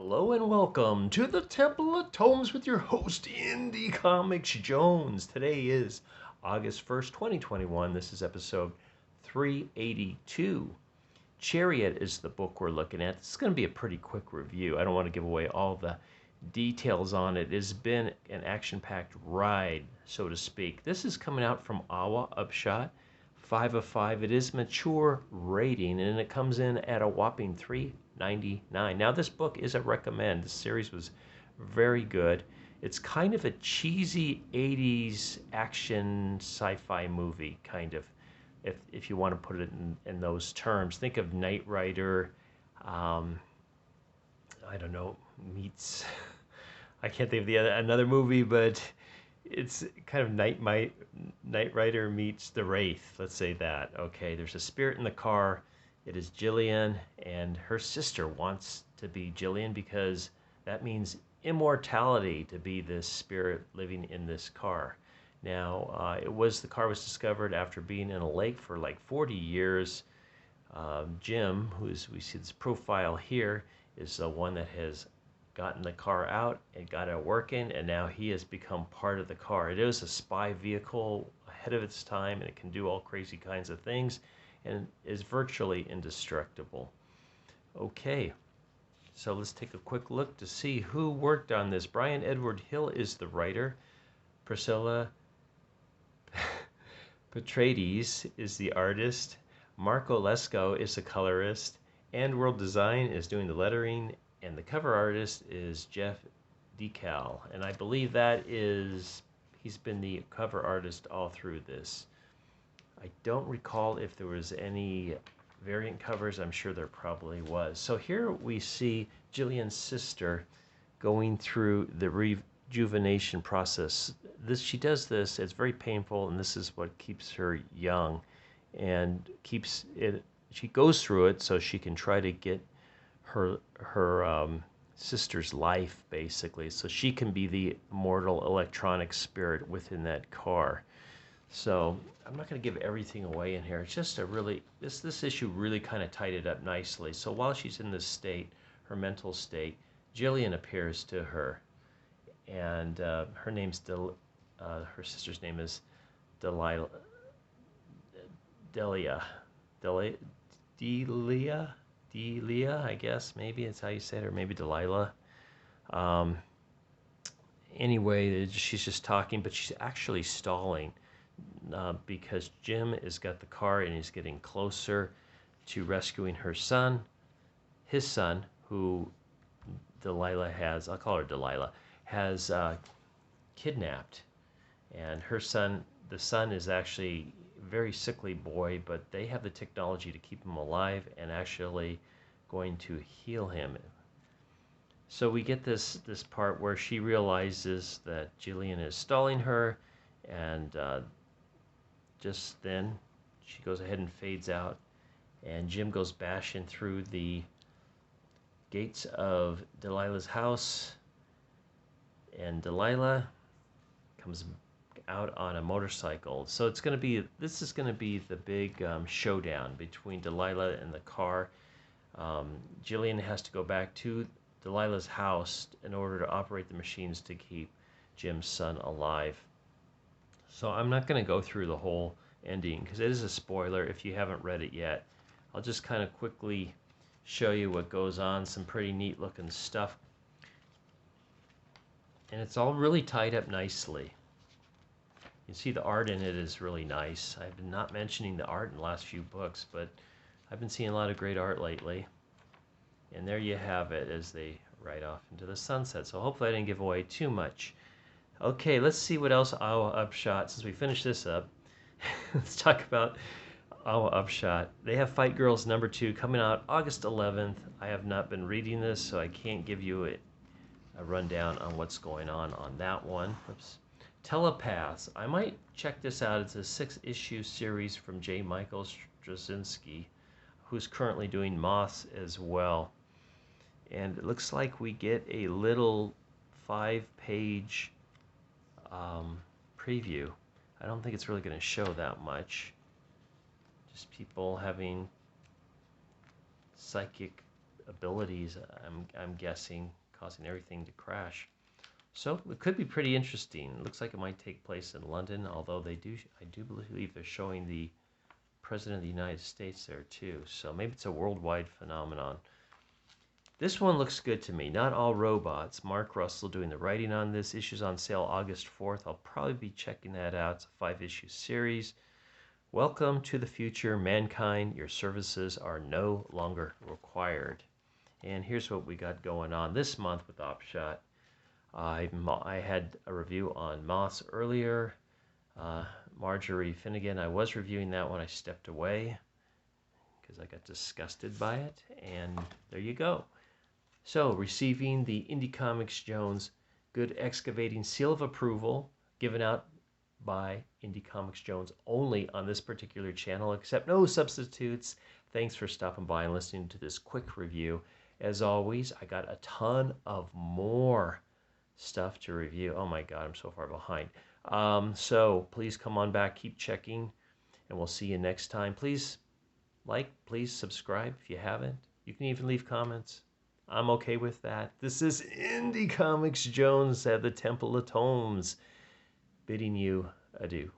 Hello and welcome to the Temple of Tomes with your host, Indie Comics Jones. Today is August 1st, 2021. This is episode 382. Chariot is the book we're looking at. This is going to be a pretty quick review. I don't want to give away all the details on it. It has been an action-packed ride, so to speak. This is coming out from Awa Upshot, 5 of 5. It is mature rating, and it comes in at a whopping $3.99. Now, this book is a recommend. This series was very good. It's kind of a cheesy 80s action sci-fi movie, kind of, if you want to put it in those terms. Think of Knightrider, I don't know, meets, I can't think of another movie, but it's kind of Knightrider meets the Wraith, let's say that. Okay, there's a spirit in the car. It is Jillian, and her sister wants to be Jillian because that means immortality, to be this spirit living in this car. Now, the car was discovered after being in a lake for like 40 years. Jim, we see this profile here, is the one that has gotten the car out and got it working, and now he has become part of the car. It is a spy vehicle ahead of its time, and it can do all crazy kinds of things, and is virtually indestructible. Okay, so let's take a quick look to see who worked on this. Brian Edward Hill is the writer. Priscilla Petrades is the artist. Marco Lesko is the colorist. And World Design is doing the lettering. And the cover artist is Jeff Decal. And I believe he's been the cover artist all through this. I don't recall if there was any variant covers. I'm sure there probably was. So here we see Jillian's sister going through the rejuvenation process. She does this, it's very painful, and this is what keeps her young and keeps it. She goes through it so she can try to get her sister's life, basically, so she can be the immortal electronic spirit within that car. So I'm not going to give everything away in here. It's just this issue really kind of tied it up nicely. So while she's in this state, her mental state, Jillian appears to her, and her sister's name is Delia, I guess, maybe it's how you say it, or maybe Delilah. Anyway, she's just talking, but she's actually stalling because Jim has got the car and he's getting closer to rescuing his son, who Delilah has, I'll call her Delilah, has kidnapped. And the son is actually a very sickly boy, but they have the technology to keep him alive and actually going to heal him. So we get this part where she realizes that Jillian is stalling her, and just then she goes ahead and fades out, and Jim goes bashing through the gates of Delilah's house, and Delilah comes out on a motorcycle. So this is going to be the big showdown between Delilah and the car. Jillian has to go back to Delilah's house in order to operate the machines to keep Jim's son alive. So I'm not going to go through the whole ending because it is a spoiler if you haven't read it yet. I'll just kind of quickly show you what goes on. Some pretty neat looking stuff, and it's all really tied up nicely. You can see the art in it is really nice. I've been not mentioning the art in the last few books, but I've been seeing a lot of great art lately. And there you have it as they ride off into the sunset. So hopefully I didn't give away too much. Okay, let's see what else Awa Upshot, since we finished this up, let's talk about Awa Upshot. They have Fight Girls #2 coming out August 11th. I have not been reading this, so I can't give you a rundown on what's going on that one. Oops. Telepaths. I might check this out. It's a 6-issue series from J. Michael Straczynski, who's currently doing Moths as well. And it looks like we get a little 5-page preview. I don't think it's really going to show that much. Just people having psychic abilities, I'm guessing, causing everything to crash. So it could be pretty interesting. It looks like it might take place in London, although I do believe they're showing the President of the United States there too. So maybe it's a worldwide phenomenon. This one looks good to me. Not All Robots. Mark Russell doing the writing on this. Issues on sale August 4th. I'll probably be checking that out. It's a 5-issue series. Welcome to the future, mankind. Your services are no longer required. And here's what we got going on this month with OpShot. I had a review on Moths earlier. Marjorie Finnegan, I was reviewing that one. I stepped away because I got disgusted by it. And there you go. So, receiving the Indie Comics Jones Good Excavating Seal of Approval, given out by Indie Comics Jones only on this particular channel, except no substitutes. Thanks for stopping by and listening to this quick review. As always, I got a ton of more stuff to review. Oh my God, I'm so far behind. So please come on back, keep checking, and we'll see you next time. Please like, please subscribe if you haven't. You can even leave comments. I'm okay with that. This is Indie Comics Jones at the Temple of Tomes, bidding you adieu.